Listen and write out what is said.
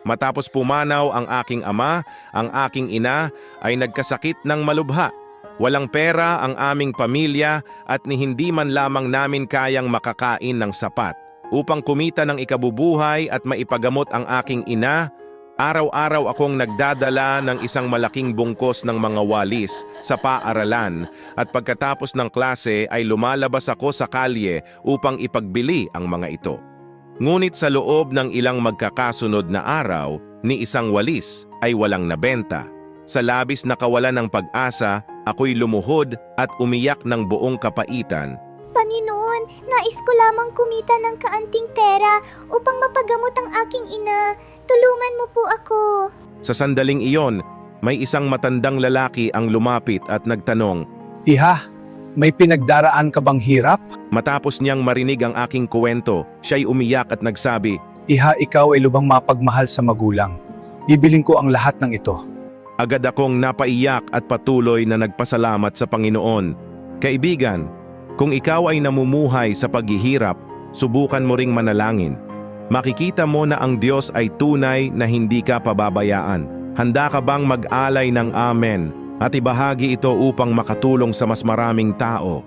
Matapos pumanaw ang aking ama, ang aking ina ay nagkasakit ng malubha. Walang pera ang aming pamilya at ni hindi man lamang namin kayang makakain ng sapat. Upang kumita ng ikabubuhay at maipagamot ang aking ina, araw-araw akong nagdadala ng isang malaking bungkos ng mga walis sa paaralan at pagkatapos ng klase ay lumalabas ako sa kalye upang ipagbili ang mga ito. Ngunit sa loob ng ilang magkakasunod na araw, ni isang walis ay walang nabenta. Sa labis na kawalan ng pag-asa, ako'y lumuhod at umiyak ng buong kapaitan. Panginoon, nais ko lamang kumita ng kaanting pera upang mapagamot ang aking ina. Tulungan mo po ako. Sa sandaling iyon, may isang matandang lalaki ang lumapit at nagtanong. Iha, may pinagdaraan ka bang hirap? Matapos niyang marinig ang aking kuwento, siya'y umiyak at nagsabi, Iha, ikaw ay lubhang mapagmahal sa magulang. Bibiling ko ang lahat ng ito. Agad akong napaiyak at patuloy na nagpasalamat sa Panginoon. Kaibigan, kung ikaw ay namumuhay sa paghihirap, subukan mo ring manalangin. Makikita mo na ang Diyos ay tunay na hindi ka pababayaan. Handa ka bang mag-alay ng amen at ibahagi ito upang makatulong sa mas maraming tao?